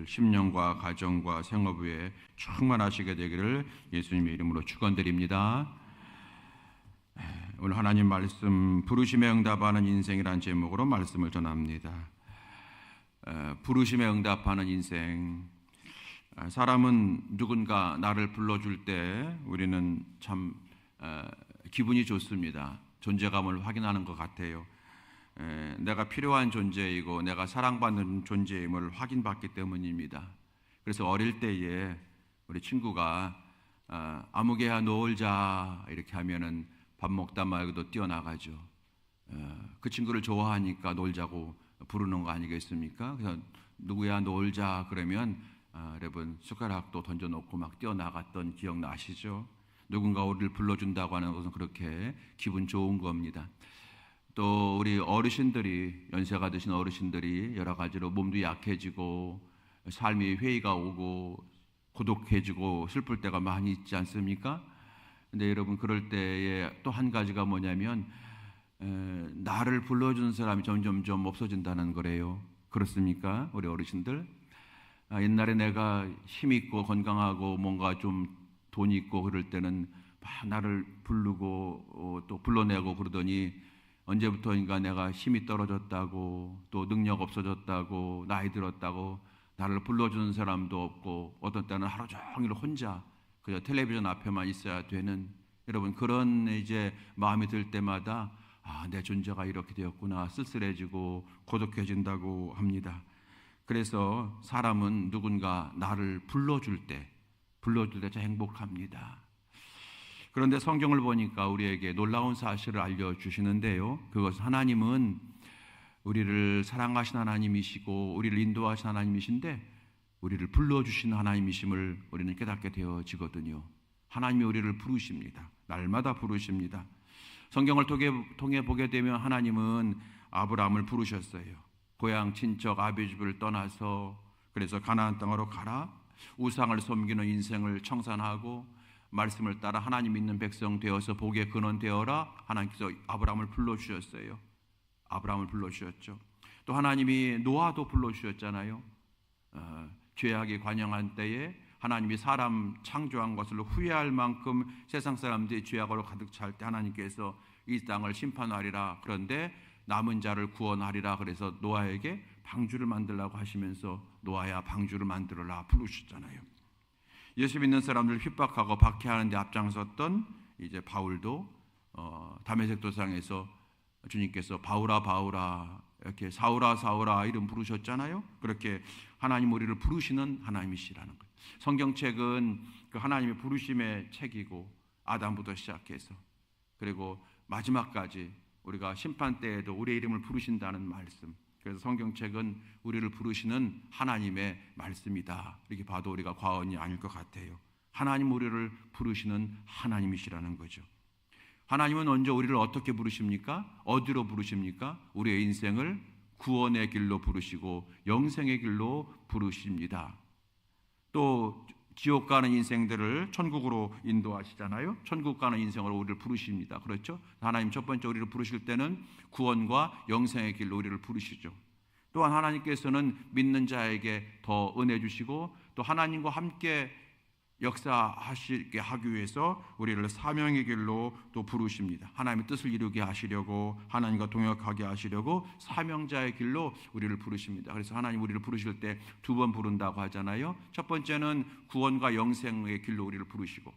여러분들 심령과 가정과 생업에 충만하시게 되기를 예수님의 이름으로 축원드립니다. 오늘 하나님 말씀 부르심에 응답하는 인생이라는 제목으로 말씀을 전합니다. 부르심에 응답하는 인생. 사람은 누군가 나를 불러줄 때 우리는 참 기분이 좋습니다. 존재감을 확인하는 것 같아요. 내가 필요한 존재이고 내가 사랑받는 존재임을 확인받기 때문입니다. 그래서 어릴 때에 우리 친구가 아무개야 놀자 이렇게 하면은 밥 먹다 말고도 뛰어나가죠. 그 친구를 좋아하니까 놀자고 부르는 거 아니겠습니까? 그래서 누구야 놀자 그러면 여러분 숟가락도 던져놓고 막 뛰어나갔던 기억 나시죠? 누군가 우리를 불러준다고 하는 것은 그렇게 기분 좋은 겁니다. 또 우리 어르신들이, 연세가 드신 어르신들이 여러 가지로 몸도 약해지고 삶이 회의가 오고 고독해지고 슬플 때가 많이 있지 않습니까? 근데 여러분 그럴 때에 또 한 가지가 뭐냐면 나를 불러주는 사람이 점점점 없어진다는 거래요. 그렇습니까? 우리 어르신들? 옛날에 내가 힘있고 건강하고 뭔가 좀 돈 있고 그럴 때는 막 나를 부르고 또 불러내고 그러더니 언제부터인가 내가 힘이 떨어졌다고 또 능력 없어졌다고 나이 들었다고 나를 불러주는 사람도 없고 어떤 때는 하루 종일 혼자 그저 텔레비전 앞에만 있어야 되는, 여러분 그런 이제 마음이 들 때마다 내 존재가 이렇게 되었구나 쓸쓸해지고 고독해진다고 합니다. 그래서 사람은 누군가 나를 불러줄 때 참 행복합니다. 그런데 성경을 보니까 우리에게 놀라운 사실을 알려주시는데요, 그것은 하나님은 우리를 사랑하신 하나님이시고 우리를 인도하신 하나님이신데 우리를 불러주신 하나님이심을 우리는 깨닫게 되어지거든요. 하나님이 우리를 부르십니다. 날마다 부르십니다. 성경을 통해 보게 되면 하나님은 아브라함을 부르셨어요. 고향 친척 아비 집을 떠나서 그래서 가나안 땅으로 가라, 우상을 섬기는 인생을 청산하고 말씀을 따라 하나님 믿는 백성 되어서 복의 근원 되어라. 하나님께서 아브라함을 불러주셨어요. 아브라함을 불러주셨죠. 또 하나님이 노아도 불러주셨잖아요. 죄악이 관영한 때에 하나님이 사람 창조한 것을 후회할 만큼 세상 사람들이 죄악으로 가득 찰 때 하나님께서 이 땅을 심판하리라, 그런데 남은 자를 구원하리라, 그래서 노아에게 방주를 만들라고 하시면서 노아야 방주를 만들어라 부르셨잖아요. 예수 믿는 사람들 핍박하고 박해하는 데 앞장섰던 이제 바울도 다메섹 도상에서 주님께서 바울아 바울아 이렇게 사울아 사울아 이름 부르셨잖아요. 그렇게 하나님 우리를 부르시는 하나님이시라는 거예요. 성경책은 그 하나님의 부르심의 책이고 아담부터 시작해서 그리고 마지막까지 우리가 심판 때에도 우리의 이름을 부르신다는 말씀, 그래서 성경책은 우리를 부르시는 하나님의 말씀이다 이렇게 봐도 우리가 과언이 아닐 것 같아요. 하나님 우리를 부르시는 하나님이시라는 거죠. 하나님은 언제 우리를 어떻게 부르십니까? 어디로 부르십니까? 우리의 인생을 구원의 길로 부르시고 영생의 길로 부르십니다. 또 지옥 가는 인생들을 천국으로 인도하시잖아요. 천국 가는 인생으로 우리를 부르십니다. 그렇죠? 하나님 첫 번째 우리를 부르실 때는 구원과 영생의 길로 우리를 부르시죠. 또한 하나님께서는 믿는 자에게 더 은혜 주시고 또 하나님과 함께 역사하시게 하기 위해서 우리를 사명의 길로 또 부르십니다. 하나님의 뜻을 이루게 하시려고, 하나님과 동역하게 하시려고 사명자의 길로 우리를 부르십니다. 그래서 하나님 우리를 부르실 때 두 번 부른다고 하잖아요. 첫 번째는 구원과 영생의 길로 우리를 부르시고,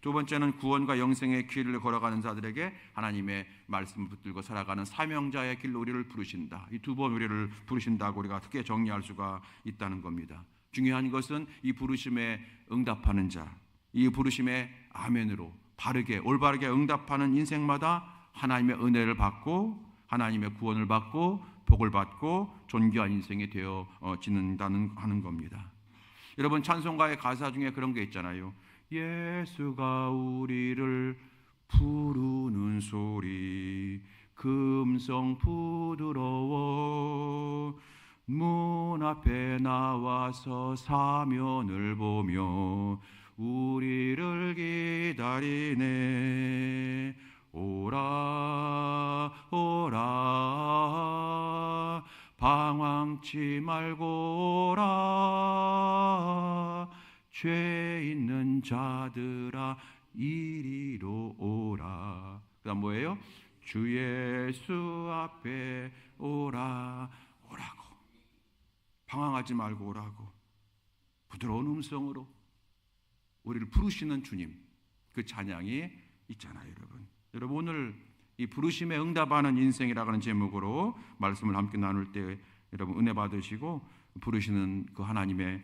두 번째는 구원과 영생의 길을 걸어가는 자들에게 하나님의 말씀을 붙들고 살아가는 사명자의 길로 우리를 부르신다. 이 두 번 우리를 부르신다고 우리가 크게 정리할 수가 있다는 겁니다. 중요한 것은 이 부르심에 응답하는 자, 이 부르심에 아멘으로 바르게 올바르게 응답하는 인생마다 하나님의 은혜를 받고 하나님의 구원을 받고 복을 받고 존귀한 인생이 되어지는다는 하는 겁니다. 여러분 찬송가의 가사 중에 그런 게 있잖아요. 예수가 우리를 부르는 소리 금성 부드러워 문 앞에 나와서 사면을 보며 우리를 기다리네. 오라 오라 방황치 말고 오라 죄 있는 자들아 이리로 오라. 그다음 뭐예요? 주 예수 앞에 오라고. 방황하지 말고 오라고. 부드러운 음성으로 우리를 부르시는 주님, 그 찬양이 있잖아요, 여러분. 여러분, 오늘 이 부르심에 응답하는 인생이라는 제목으로 말씀을 함께 나눌 때 여러분 은혜 받으시고 부르시는 그 하나님의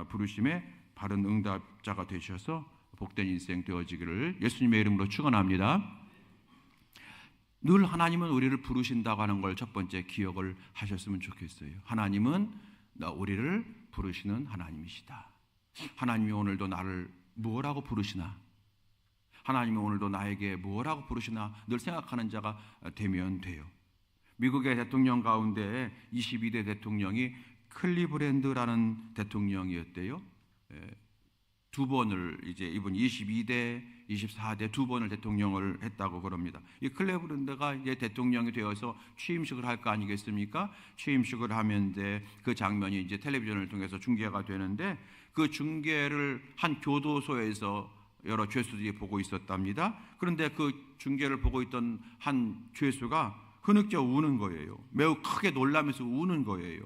부르심에 바른 응답자가 되셔서 복된 인생 되어지기를 예수님의 이름으로 축원합니다. 늘 하나님은 우리를 부르신다고 하는 걸 첫 번째 기억을 하셨으면 좋겠어요. 하나님은 우리를 부르시는 하나님이시다. 하나님이 오늘도 나를 무엇라고 부르시나? 하나님이 오늘도 나에게 무엇라고 부르시나? 늘 생각하는 자가 되면 돼요. 미국의 대통령 가운데 22대 대통령이 클리브랜드라는 대통령이었대요. 두 번을 이제 이분 22대, 24대 두 번을 대통령을 했다고 그럽니다. 이 클리브랜드가 이제 대통령이 되어서 취임식을 할 거 아니겠습니까? 취임식을 하면 이제 그 장면이 이제 텔레비전을 통해서 중계가 되는데 그 중계를 한 교도소에서 여러 죄수들이 보고 있었답니다. 그런데 그 중계를 보고 있던 한 죄수가 흐느껴 우는 거예요. 매우 크게 놀라면서 우는 거예요.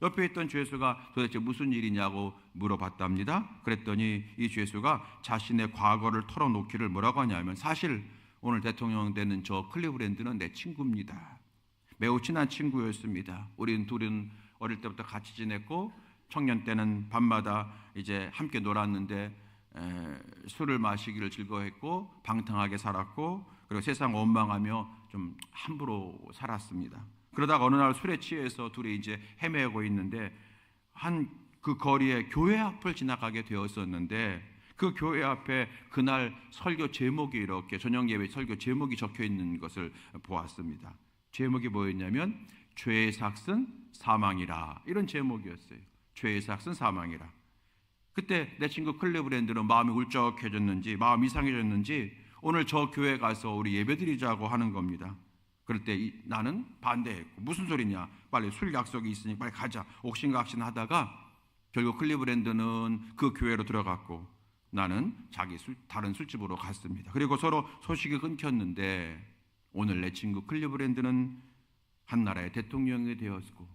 옆에 있던 죄수가 도대체 무슨 일이냐고 물어봤답니다. 그랬더니 이 죄수가 자신의 과거를 털어놓기를 뭐라고 하냐면, 사실 오늘 대통령 되는 저 클리브랜드는 내 친구입니다. 매우 친한 친구였습니다. 우린 둘은 어릴 때부터 같이 지냈고 청년 때는 밤마다 이제 함께 놀았는데 술을 마시기를 즐거워했고 방탕하게 살았고 그리고 세상 원망하며 좀 함부로 살았습니다. 그러다가 어느 날 술에 취해서 둘이 이제 헤매고 있는데 한 그 거리에 교회 앞을 지나가게 되었었는데 그 교회 앞에 그날 설교 제목이 이렇게 저녁 예배 설교 제목이 적혀 있는 것을 보았습니다. 제목이 뭐였냐면 죄의 삭은 사망이라, 이런 제목이었어요. 죄의 삭은 사망이라. 그때 내 친구 클리브랜드는 마음이 울적해졌는지 마음이 이상해졌는지 오늘 저 교회 가서 우리 예배드리자고 하는 겁니다. 그럴 때 나는 반대했고, 무슨 소리냐, 빨리 술 약속이 있으니 빨리 가자, 옥신각신 하다가 결국 클리브랜드는 그 교회로 들어갔고 나는 다른 술집으로 갔습니다. 그리고 서로 소식이 끊겼는데 오늘 내 친구 클리브랜드는 한 나라의 대통령이 되었고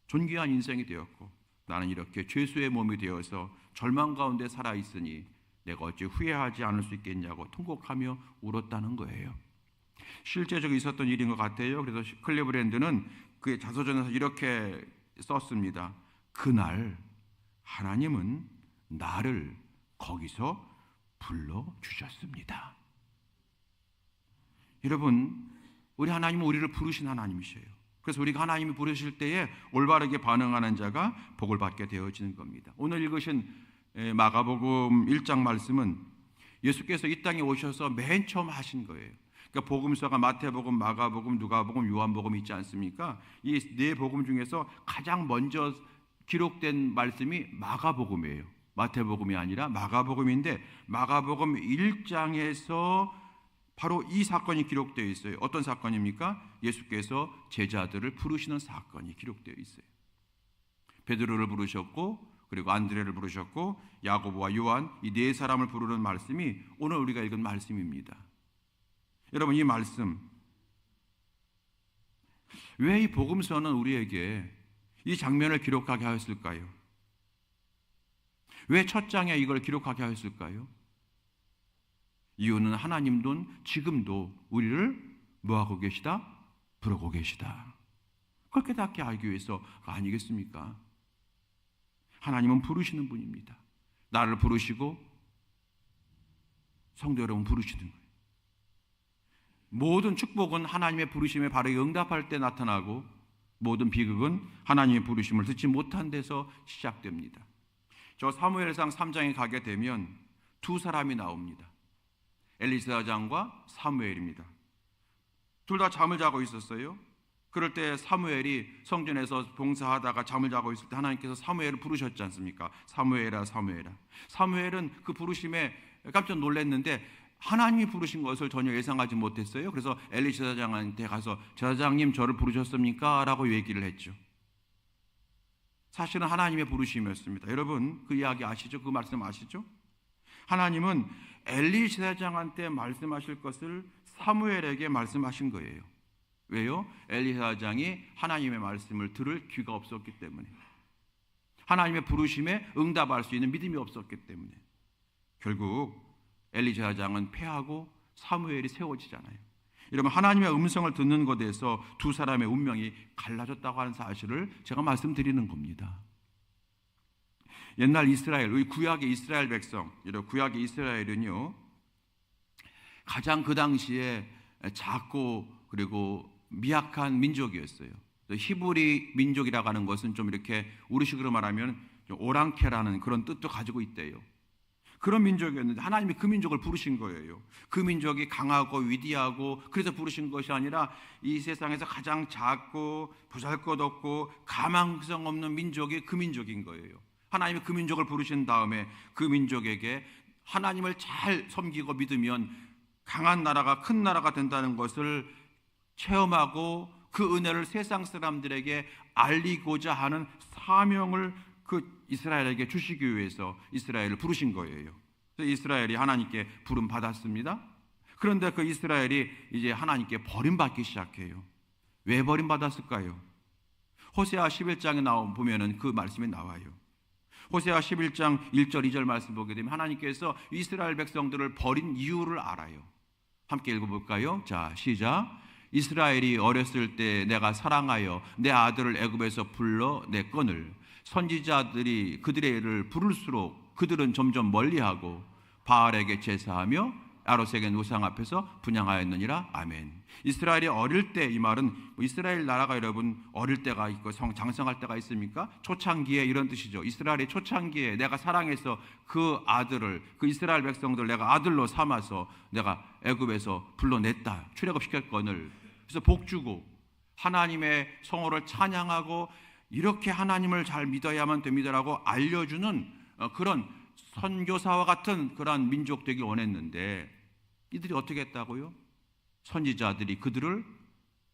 존귀한 인생이 되었고 나는 이렇게 죄수의 몸이 되어서 절망 가운데 살아있으니 내가 어찌 후회하지 않을 수 있겠냐고 통곡하며 울었다는 거예요. 실제적으로 있었던 일인 것 같아요. 그래서 클리브랜드는 그의 자서전에서 이렇게 썼습니다. 그날 하나님은 나를 거기서 불러주셨습니다. 여러분, 우리 하나님은 우리를 부르신 하나님이셔요. 그래서 우리가 하나님이 부르실 때에 올바르게 반응하는 자가 복을 받게 되어지는 겁니다. 오늘 읽으신 마가복음 1장 말씀은 예수께서 이 땅에 오셔서 맨 처음 하신 거예요. 그러니까 복음서가 마태복음, 마가복음, 누가복음, 요한복음 있지 않습니까? 이 네 복음 중에서 가장 먼저 기록된 말씀이 마가복음이에요. 마태복음이 아니라 마가복음인데 마가복음 1장에서 바로 이 사건이 기록되어 있어요. 어떤 사건입니까? 예수께서 제자들을 부르시는 사건이 기록되어 있어요. 베드로를 부르셨고 그리고 안드레를 부르셨고 야고보와 요한, 이 네 사람을 부르는 말씀이 오늘 우리가 읽은 말씀입니다. 여러분, 이 말씀, 왜 이 복음서는 우리에게 이 장면을 기록하게 하였을까요? 왜 첫 장에 이걸 기록하게 하였을까요? 이유는 하나님도 지금도 우리를 뭐하고 계시다? 부르고 계시다. 그걸 깨닫게 알기 위해서 아니겠습니까? 하나님은 부르시는 분입니다. 나를 부르시고 성도 여러분 부르시는 거예요. 모든 축복은 하나님의 부르심에 바르게 응답할 때 나타나고 모든 비극은 하나님의 부르심을 듣지 못한 데서 시작됩니다. 저 사무엘상 3장에 가게 되면 두 사람이 나옵니다. 엘리사장과 사무엘입니다. 둘 다 잠을 자고 있었어요. 그럴 때 사무엘이 성전에서 봉사하다가 잠을 자고 있을 때 하나님께서 사무엘을 부르셨지 않습니까? 사무엘아, 사무엘아. 사무엘은 그 부르심에 깜짝 놀랐는데 하나님이 부르신 것을 전혀 예상하지 못했어요. 그래서 엘리사장한테 가서 제사장님 저를 부르셨습니까? 라고 얘기를 했죠. 사실은 하나님의 부르심이었습니다. 여러분 그 이야기 아시죠? 그 말씀 아시죠? 하나님은 엘리 제사장한테 말씀하실 것을 사무엘에게 말씀하신 거예요. 왜요? 엘리 제사장이 하나님의 말씀을 들을 귀가 없었기 때문에, 하나님의 부르심에 응답할 수 있는 믿음이 없었기 때문에 결국 엘리 제사장은 패하고 사무엘이 세워지잖아요. 여러분 하나님의 음성을 듣는 것에서 두 사람의 운명이 갈라졌다고 하는 사실을 제가 말씀드리는 겁니다. 옛날 이스라엘, 우리 구약의 이스라엘 백성, 구약의 이스라엘은요 가장 그 당시에 작고 그리고 미약한 민족이었어요. 히브리 민족이라고 하는 것은 좀 이렇게 우리식으로 말하면 오랑캐라는 그런 뜻도 가지고 있대요. 그런 민족이었는데 하나님이 그 민족을 부르신 거예요. 그 민족이 강하고 위대하고 그래서 부르신 것이 아니라 이 세상에서 가장 작고 보잘것없고 가망성 없는 민족이 그 민족인 거예요. 하나님이 그 민족을 부르신 다음에 그 민족에게 하나님을 잘 섬기고 믿으면 강한 나라가 큰 나라가 된다는 것을 체험하고 그 은혜를 세상 사람들에게 알리고자 하는 사명을 그 이스라엘에게 주시기 위해서 이스라엘을 부르신 거예요. 그래서 이스라엘이 하나님께 부름 받았습니다. 그런데 그 이스라엘이 이제 하나님께 버림받기 시작해요. 왜 버림받았을까요? 호세아 11장에 보면은 그 말씀이 나와요. 호세아 11장 1절 2절 말씀 보게 되면 하나님께서 이스라엘 백성들을 버린 이유를 알아요. 함께 읽어볼까요? 자, 시작. 이스라엘이 어렸을 때 내가 사랑하여 내 아들을 애굽에서 불러 내 건을 선지자들이 그들의 일을 부를수록 그들은 점점 멀리하고 바알에게 제사하며 아롯에게 우상 앞에서 분향하였느니라. 아멘. 이스라엘이 어릴 때, 이 말은 이스라엘 나라가 여러분 어릴 때가 있고 장성할 때가 있습니까? 초창기에 이런 뜻이죠. 이스라엘이 초창기에 내가 사랑해서 그 아들을, 그 이스라엘 백성들 내가 아들로 삼아서 내가 애굽에서 불러냈다, 출애굽시켰거늘. 그래서 복주고 하나님의 성호를 찬양하고 이렇게 하나님을 잘 믿어야만 됩니다라고 알려주는 그런 선교사와 같은 그러한 민족 되길 원했는데 이들이 어떻게 했다고요? 선지자들이 그들을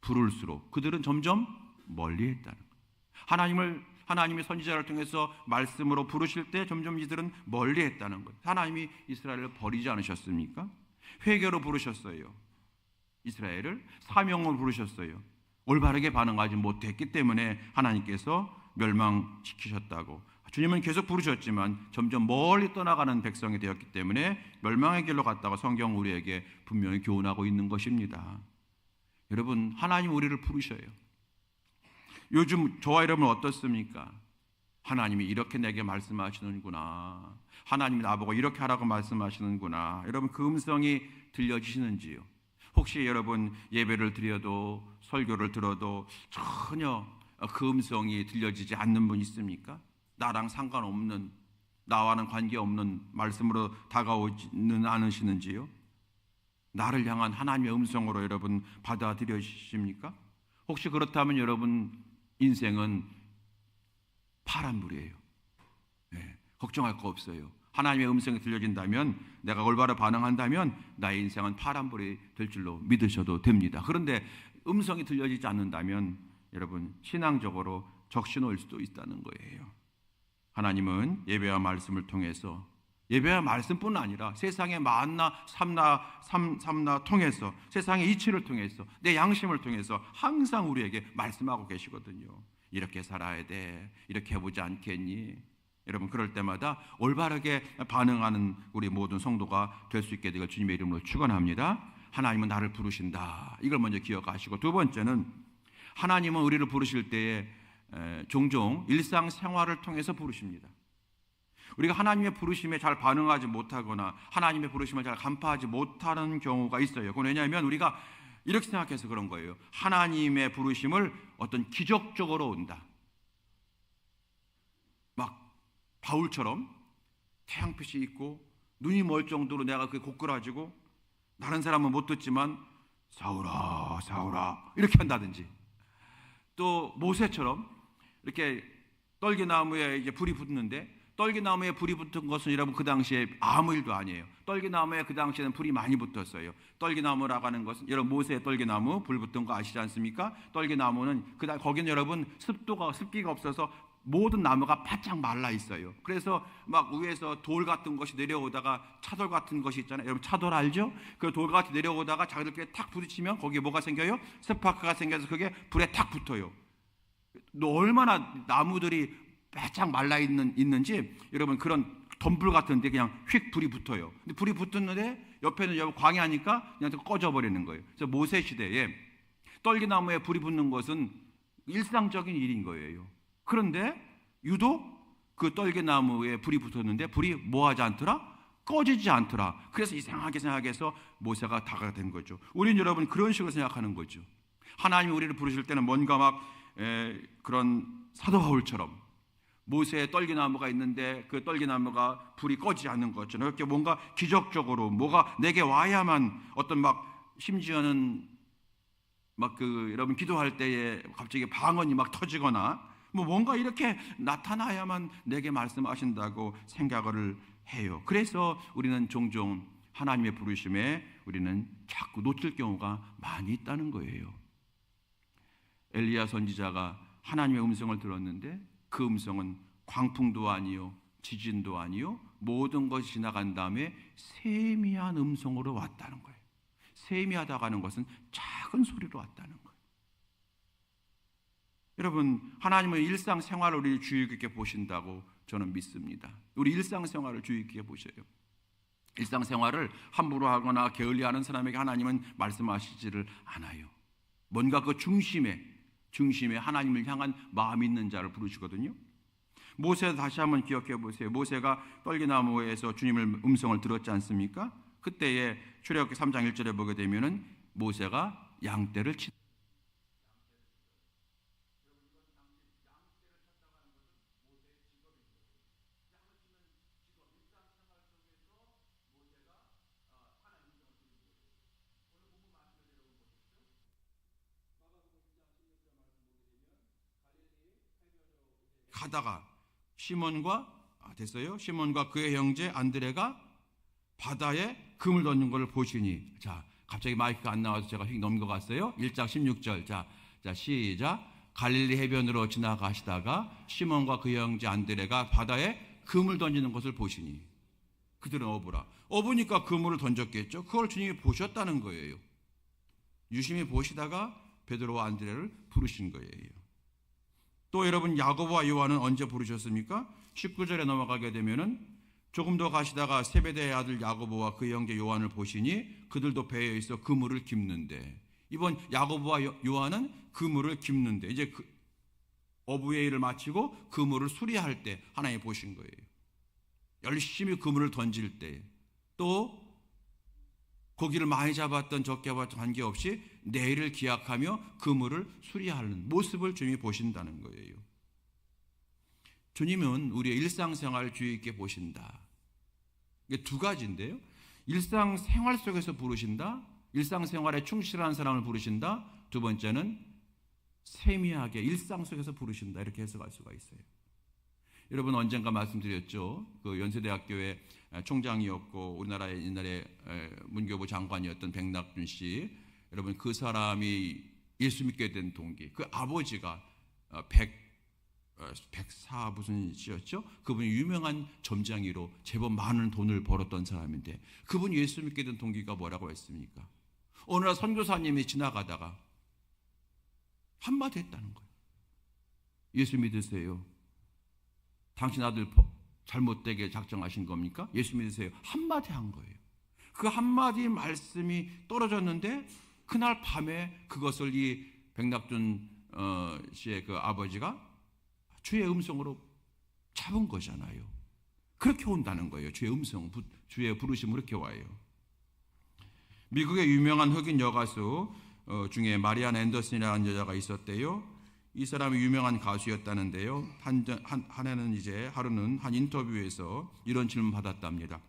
부를수록 그들은 점점 멀리했다는 거예요. 하나님의 선지자를 통해서 말씀으로 부르실 때 점점 이들은 멀리했다는 거예요. 하나님이 이스라엘을 버리지 않으셨습니까? 회개로 부르셨어요. 이스라엘을 사명으로 부르셨어요. 올바르게 반응하지 못했기 때문에 하나님께서 멸망시키셨다고. 주님은 계속 부르셨지만 점점 멀리 떠나가는 백성이 되었기 때문에 멸망의 길로 갔다고 성경 우리에게 분명히 교훈하고 있는 것입니다. 여러분, 하나님 우리를 부르셔요. 요즘 저와 여러분은 어떻습니까? 하나님이 이렇게 내게 말씀하시는구나, 하나님이 나보고 이렇게 하라고 말씀하시는구나. 여러분, 그 음성이 들려지시는지요? 혹시 여러분 예배를 드려도 설교를 들어도 전혀 그 음성이 들려지지 않는 분 있습니까? 나랑 상관없는, 나와는 관계없는 말씀으로 다가오지는 않으시는지요? 나를 향한 하나님의 음성으로 여러분 받아들여지십니까? 혹시 그렇다면 여러분 인생은 파란불이에요. 네, 걱정할 거 없어요. 하나님의 음성이 들려진다면, 내가 올바로 반응한다면 나의 인생은 파란불이 될 줄로 믿으셔도 됩니다. 그런데 음성이 들려지지 않는다면 여러분 신앙적으로 적신호일 수도 있다는 거예요. 하나님은 예배와 말씀을 통해서, 예배와 말씀뿐 아니라 세상의 만나 삼나 통해서, 세상의 이치를 통해서, 내 양심을 통해서 항상 우리에게 말씀하고 계시거든요. 이렇게 살아야 돼, 이렇게 해보지 않겠니? 여러분, 그럴 때마다 올바르게 반응하는 우리 모든 성도가 될 수 있게 되길 주님의 이름으로 축원합니다. 하나님은 나를 부르신다, 이걸 먼저 기억하시고, 두 번째는 하나님은 우리를 부르실 때에 종종 일상생활을 통해서 부르십니다. 우리가 하나님의 부르심에 잘 반응하지 못하거나 하나님의 부르심을 잘 간파하지 못하는 경우가 있어요. 그건 왜냐하면 우리가 이렇게 생각해서 그런 거예요. 하나님의 부르심을 어떤 기적적으로 온다, 막 바울처럼 태양빛이 있고 눈이 멀 정도로 내가 그게 고꾸라지고 다른 사람은 못 듣지만 사울아 사울아 이렇게 한다든지, 또 모세처럼 이렇게 떨기나무에 이제 불이 붙는데, 떨기나무에 불이 붙은 것은 여러분 그 당시에 아무 일도 아니에요. 떨기나무에 그 당시에는 불이 많이 붙었어요. 떨기나무라고 하는 것은, 여러분 모세의 떨기나무 불 붙은 거 아시지 않습니까? 떨기나무는 거기는 여러분 습기가 없어서 모든 나무가 바짝 말라 있어요. 그래서 막 위에서 돌 같은 것이 내려오다가 차돌 같은 것이 있잖아요. 여러분 차돌 알죠? 그 돌같이 내려오다가 자기들끼리 탁 부딪히면 거기에 뭐가 생겨요? 스파크가 생겨서 그게 불에 탁 붙어요. 얼마나 나무들이 바짝 말라 있는지 여러분 그런 덤불 같은데 그냥 휙 불이 붙어요. 근데 불이 붙었는데 옆에는 여러분 광야니까 그냥 꺼져 버리는 거예요. 그래서 모세 시대에 떨기나무에 불이 붙는 것은 일상적인 일인 거예요. 그런데 유독 그 떨기나무에 불이 붙었는데 불이 뭐하지 않더라? 꺼지지 않더라. 그래서 이상하게 생각해서 모세가 다가 된 거죠. 우리는 여러분 그런 식으로 생각하는 거죠. 하나님이 우리를 부르실 때는 뭔가 막 그런 사도 바울처럼 모세의 떨기나무가 있는데 그 떨기나무가 불이 꺼지지 않는 것처럼 이렇게 뭔가 기적적으로 뭐가 내게 와야만 어떤 막 심지어는 막 그 여러분 기도할 때에 갑자기 방언이 막 터지거나 뭐 뭔가 이렇게 나타나야만 내게 말씀하신다고 생각을 해요. 그래서 우리는 종종 하나님의 부르심에 우리는 자꾸 놓칠 경우가 많이 있다는 거예요. 엘리야 선지자가 하나님의 음성을 들었는데 그 음성은 광풍도 아니요 지진도 아니요 모든 것이 지나간 다음에 세미한 음성으로 왔다는 거예요. 세미하다고 하는 것은 작은 소리로 왔다는 거예요. 여러분 하나님은 일상생활을 우리 주의 깊게 보신다고 저는 믿습니다. 우리 일상생활을 주의 깊게 보셔요. 일상생활을 함부로 하거나 게을리하는 사람에게 하나님은 말씀하시지를 않아요. 뭔가 그 중심에 하나님을 향한 마음이 있는 자를 부르시거든요. 모세 다시 한번 기억해 보세요. 모세가 떨기나무에서 주님의 음성을 들었지 않습니까? 그때에 출애굽기 3장 1절에 보게 되면은 모세가 양떼를 치 가다가 시몬과 됐어요. 시몬과 그의 형제 안드레가 바다에 금을 던진 것을 보시니 자 갑자기 마이크가 안 나와서 제가 휙 넘겨갔어요. 1장 16절 자 시작 갈릴리 해변으로 지나가시다가 시몬과 그의 형제 안드레가 바다에 금을 던지는 것을 보시니 그들은 어부니까 그물을 던졌겠죠. 그걸 주님이 보셨다는 거예요. 유심히 보시다가 베드로와 안드레를 부르신 거예요. 또 여러분 야고보와 요한은 언제 부르셨습니까? 19절에 넘어가게 되면은 조금 더 가시다가 세베대의 아들 야고보와 그 형제 요한을 보시니 그들도 배에 있어 그물을 깁는데 이번 야고보와 요한은 그물을 깁는데 이제 어부의 일을 마치고 그물을 수리할 때 하나님 보신 거예요. 열심히 그물을 던질 때 또 고기를 많이 잡았던 적게 잡았던 관계없이 내일을 기약하며 그물을 수리하는 모습을 주님이 보신다는 거예요. 주님은 우리의 일상생활을 주의 있게 보신다. 이게 두 가지인데요. 일상생활 속에서 부르신다. 일상생활에 충실한 사람을 부르신다. 두 번째는 세미하게 일상 속에서 부르신다. 이렇게 해석할 수가 있어요. 여러분 언젠가 말씀드렸죠. 그 연세대학교의 총장이었고 우리나라의 옛날에 문교부 장관이었던 백낙준 씨. 여러분 그 사람이 예수 믿게 된 동기. 그 아버지가 백사 무슨 씨였죠? 그분이 유명한 점장이로 제법 많은 돈을 벌었던 사람인데 그분이 예수 믿게 된 동기가 뭐라고 했습니까? 어느 날 선교사님이 지나가다가 한마디 했다는 거예요. 예수 믿으세요. 당신 아들 잘못되게 작정하신 겁니까? 예수 믿으세요. 한마디 한 거예요. 그 한마디 말씀이 떨어졌는데 그날 밤에 그것을 이 백낙준 씨의 그 아버지가 주의 음성으로 잡은 거잖아요. 그렇게 온다는 거예요. 주의 음성, 주의 부르심으로 이렇게 와요. 미국의 유명한 흑인 여가수 중에 마리안 앤더슨이라는 여자가 있었대요. 이 사람이 유명한 가수였다는데요. 하루는 한 인터뷰에서 이런 질문 받았답니다.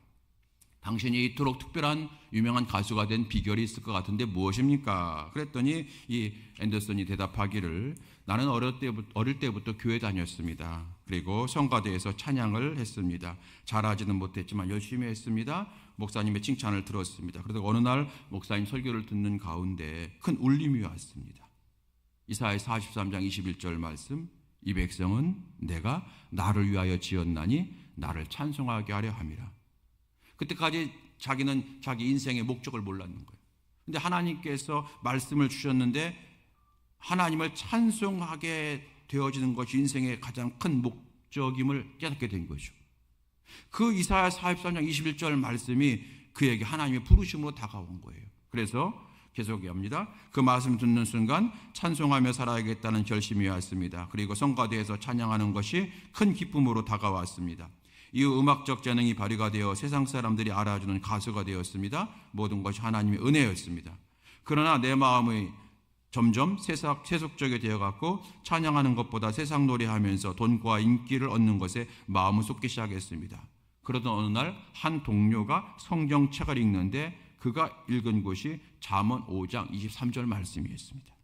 당신이 이토록 특별한 유명한 가수가 된 비결이 있을 것 같은데 무엇입니까? 그랬더니 이 앤더슨이 대답하기를 나는 어릴 때부터 교회 다녔습니다. 그리고 성가대에서 찬양을 했습니다. 잘하지는 못했지만 열심히 했습니다. 목사님의 칭찬을 들었습니다. 그래서 어느 날 목사님 설교를 듣는 가운데 큰 울림이 왔습니다. 이사야 43장 21절 말씀 이 백성은 내가 나를 위하여 지었나니 나를 찬송하게 하려 함이라. 그때까지 자기는 자기 인생의 목적을 몰랐는 거예요. 근데 하나님께서 말씀을 주셨는데 하나님을 찬송하게 되어지는 것이 인생의 가장 큰 목적임을 깨닫게 된 거죠. 그 이사야 43장 21절 말씀이 그에게 하나님의 부르심으로 다가온 거예요. 그래서 계속 얘기합니다. 그 말씀 듣는 순간 찬송하며 살아야겠다는 결심이 왔습니다. 그리고 성가대에서 찬양하는 것이 큰 기쁨으로 다가왔습니다. 이후 음악적 재능이 발휘가 되어 세상 사람들이 알아주는 가수가 되었습니다. 모든 것이 하나님의 은혜였습니다. 그러나 내 마음이 점점 세속적이 되어갔고 찬양하는 것보다 세상 놀이하면서 돈과 인기를 얻는 것에 마음을 쏟기 시작했습니다. 그러던 어느 날 한 동료가 성경책을 읽는데 그가 읽은 곳이 잠언 5장 23절 말씀이었습니다.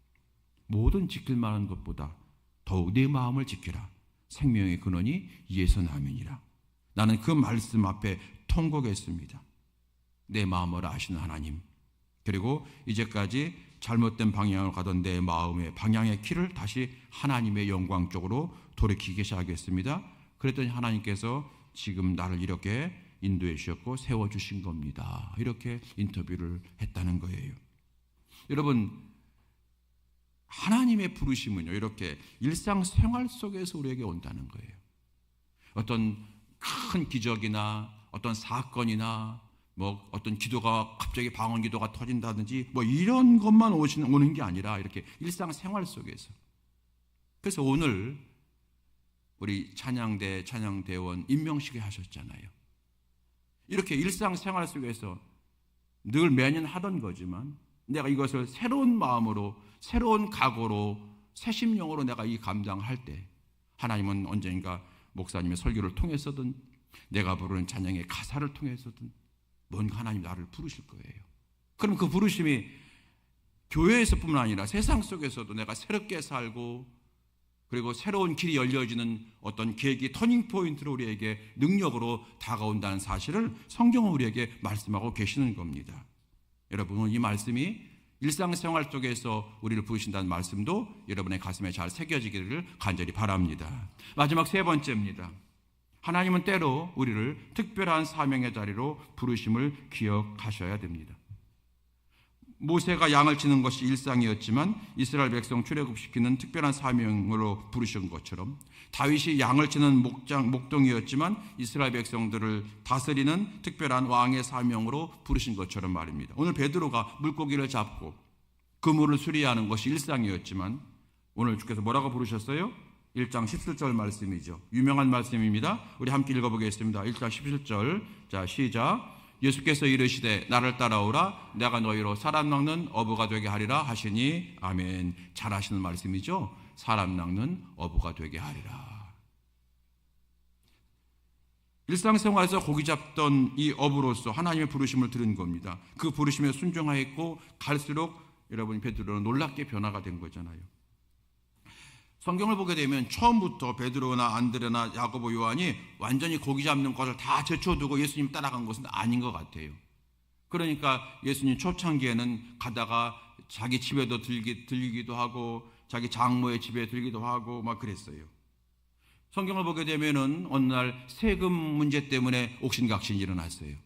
모든 지킬 만한 것보다 더욱 내 마음을 지키라. 생명의 근원이 이에서 나면이라. 나는 그 말씀 앞에 통곡했습니다. 내 마음을 아시는 하나님, 그리고 이제까지 잘못된 방향으로 가던 내 마음의 방향의 키를 다시 하나님의 영광 쪽으로 돌이키기 시작했습니다. 그랬더니 하나님께서 지금 나를 이렇게 인도해 주셨고 세워주신 겁니다. 이렇게 인터뷰를 했다는 거예요. 여러분, 하나님의 부르심은요, 이렇게 일상생활 속에서 우리에게 온다는 거예요. 어떤 큰 기적이나 어떤 사건이나 뭐 어떤 기도가 갑자기 방언 기도가 터진다든지 뭐 이런 것만 오는 게 아니라 이렇게 일상생활 속에서. 그래서 오늘 우리 찬양대원 임명식에 하셨잖아요. 이렇게 일상생활 속에서 늘 매년 하던 거지만 내가 이것을 새로운 마음으로, 새로운 각오로, 새 심령으로 내가 이 감당할 때 하나님은 언젠가 목사님의 설교를 통해서든 내가 부르는 찬양의 가사를 통해서든 뭔가 하나님 나를 부르실 거예요. 그럼 그 부르심이 교회에서뿐만 아니라 세상 속에서도 내가 새롭게 살고 그리고 새로운 길이 열려지는 어떤 계기, 터닝포인트로 우리에게 능력으로 다가온다는 사실을 성경은 우리에게 말씀하고 계시는 겁니다. 여러분, 이 말씀이 일상생활 속에서 우리를 부르신다는 말씀도 여러분의 가슴에 잘 새겨지기를 간절히 바랍니다. 마지막 세 번째입니다. 하나님은 때로 우리를 특별한 사명의 자리로 부르심을 기억하셔야 됩니다. 모세가 양을 치는 것이 일상이었지만 이스라엘 백성 출애굽시키는 특별한 사명으로 부르신 것처럼 다윗이 양을 치는 목동이었지만 이스라엘 백성들을 다스리는 특별한 왕의 사명으로 부르신 것처럼 말입니다. 오늘 베드로가 물고기를 잡고 그물을 수리하는 것이 일상이었지만 오늘 주께서 뭐라고 부르셨어요? 1장 17절 말씀이죠. 유명한 말씀입니다. 우리 함께 읽어보겠습니다. 1장 17절. 자, 시작. 예수께서 이르시되 나를 따라오라 내가 너희로 사람 낚는 어부가 되게 하리라 하시니 아멘. 잘 하시는 말씀이죠. 사람 낚는 어부가 되게 하리라. 일상생활에서 고기 잡던 이 어부로서 하나님의 부르심을 들은 겁니다. 그 부르심에 순종하였고 갈수록 여러분 베드로는 놀랍게 변화가 된 거잖아요. 성경을 보게 되면 처음부터 베드로나 안드레나 야고보 요한이 완전히 고기 잡는 것을 다 제쳐두고 예수님 따라간 것은 아닌 것 같아요. 그러니까 예수님 초창기에는 가다가 자기 집에도 들리기도 하고 자기 장모의 집에 들기도 하고 막 그랬어요. 성경을 보게 되면은 어느 날 세금 문제 때문에 옥신각신이 일어났어요.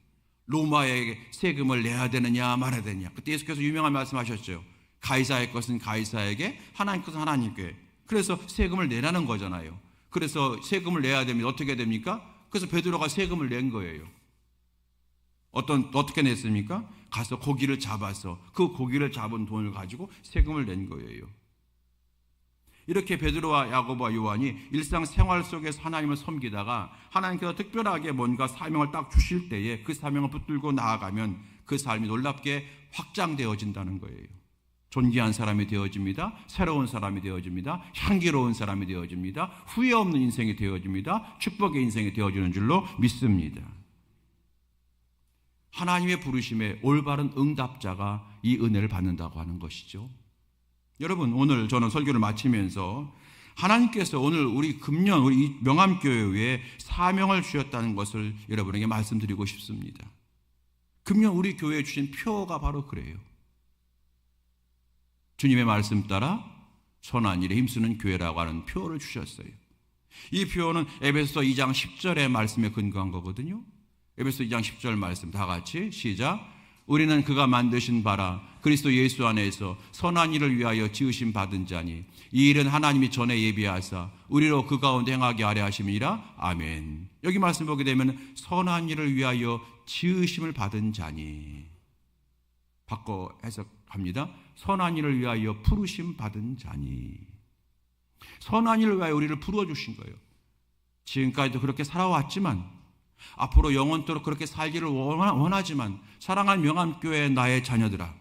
로마에 세금을 내야 되느냐 말아야 되느냐. 그때 예수께서 유명한 말씀하셨죠. 가이사의 것은 가이사에게, 하나님 것은 하나님께. 그래서 세금을 내라는 거잖아요. 그래서 세금을 내야 되면 어떻게 됩니까? 그래서 베드로가 세금을 낸 거예요. 어떻게 냈습니까? 가서 고기를 잡아서 그 고기를 잡은 돈을 가지고 세금을 낸 거예요. 이렇게 베드로와 야고보와 요한이 일상생활 속에서 하나님을 섬기다가 하나님께서 특별하게 뭔가 사명을 딱 주실 때에 그 사명을 붙들고 나아가면 그 삶이 놀랍게 확장되어진다는 거예요. 존귀한 사람이 되어집니다. 새로운 사람이 되어집니다. 향기로운 사람이 되어집니다. 후회 없는 인생이 되어집니다. 축복의 인생이 되어지는 줄로 믿습니다. 하나님의 부르심에 올바른 응답자가 이 은혜를 받는다고 하는 것이죠. 여러분, 오늘 저는 설교를 마치면서 하나님께서 오늘 우리 금년 우리 명암교회에 사명을 주셨다는 것을 여러분에게 말씀드리고 싶습니다. 금년 우리 교회에 주신 표가 바로 그래요. 주님의 말씀 따라 선한 일에 힘쓰는 교회라고 하는 표어를 주셨어요. 이 표현은 에베소서 2장 10절의 말씀에 근거한 거거든요. 에베소 2장 10절 말씀 다 같이 시작. 우리는 그가 만드신 바라 그리스도 예수 안에서 선한 일을 위하여 지으심 받은 자니 이 일은 하나님이 전에 예비하사 우리로 그 가운데 행하게 하려 하심이라. 아멘. 여기 말씀 보게 되면 선한 일을 위하여 지으심을 받은 자니, 바꿔 해석합니다. 선한 일을 위하여 부르심 받은 자니. 선한 일을 위하여 우리를 부르주신 거예요. 지금까지도 그렇게 살아왔지만 앞으로 영원토록 그렇게 살기를 원하지만 사랑하는 명암교회 나의 자녀들아,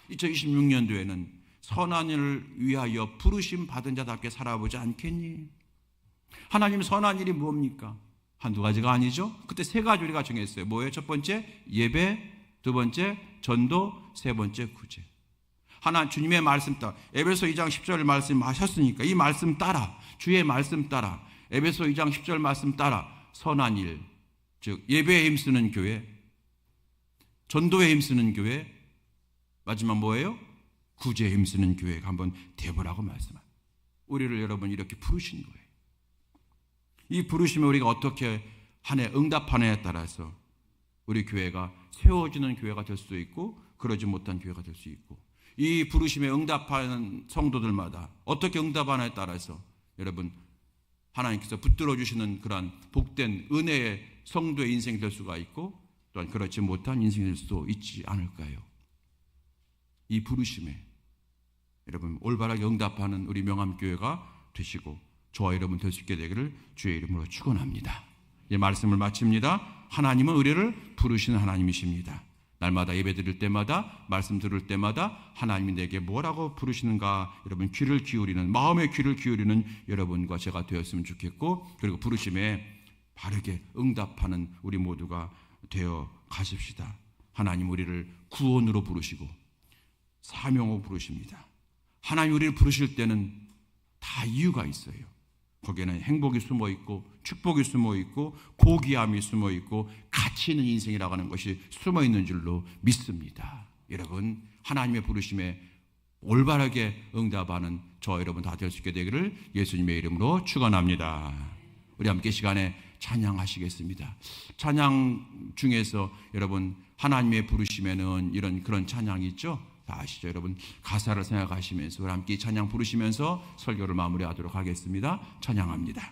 2026년도에는 선한 일을 위하여 부르심 받은 자답게 살아보지 않겠니? 하나님 선한 일이 뭡니까? 한두 가지가 아니죠. 그때 세 가지 우리가 정했어요. 뭐예요? 첫 번째 예배, 두 번째 전도, 세 번째 구제. 하나 주님의 말씀 따라 에베소 2장 10절 말씀하셨으니까 이 말씀 따라, 주의 말씀 따라, 에베소 2장 10절 말씀 따라 선한 일, 즉 예배에 힘쓰는 교회, 전도에 힘쓰는 교회, 마지막 뭐예요? 구제에 힘쓰는 교회가 한번 되보라고 말씀합니다. 우리를 여러분 이렇게 부르신 거예요. 이 부르심에 우리가 어떻게 하네 응답하느냐에 따라서 우리 교회가 세워지는 교회가 될 수도 있고 그러지 못한 교회가 될 수 있고, 이 부르심에 응답하는 성도들마다 어떻게 응답하느냐에 따라서 여러분 하나님께서 붙들어 주시는 그러한 복된 은혜의 성도의 인생이 될 수가 있고 또한 그렇지 못한 인생이 될 수도 있지 않을까요? 이 부르심에 여러분 올바르게 응답하는 우리 명암교회가 되시고 저와 여러분 될 수 있게 되기를 주의 이름으로 축원합니다. 이 말씀을 마칩니다. 하나님은 우리를 부르시는 하나님이십니다. 날마다 예배 드릴 때마다 말씀 들을 때마다 하나님이 내게 뭐라고 부르시는가 여러분 귀를 기울이는, 마음의 귀를 기울이는 여러분과 제가 되었으면 좋겠고, 그리고 부르심에 바르게 응답하는 우리 모두가 되어 가십시다. 하나님 우리를 구원으로 부르시고 사명으로 부르십니다. 하나님 우리를 부르실 때는 다 이유가 있어요. 거기에는 행복이 숨어 있고 축복이 숨어 있고 고귀함이 숨어 있고 가치 있는 인생이라고 하는 것이 숨어 있는 줄로 믿습니다. 여러분 하나님의 부르심에 올바르게 응답하는 저 여러분 다 될 수 있게 되기를 예수님의 이름으로 축원합니다. 우리 함께 시간에 찬양하시겠습니다. 찬양 중에서 여러분 하나님의 부르심에는 이런 그런 찬양이 있죠. 다 아시죠? 여러분 가사를 생각하시면서 우리 함께 찬양 부르시면서 설교를 마무리하도록 하겠습니다. 찬양합니다.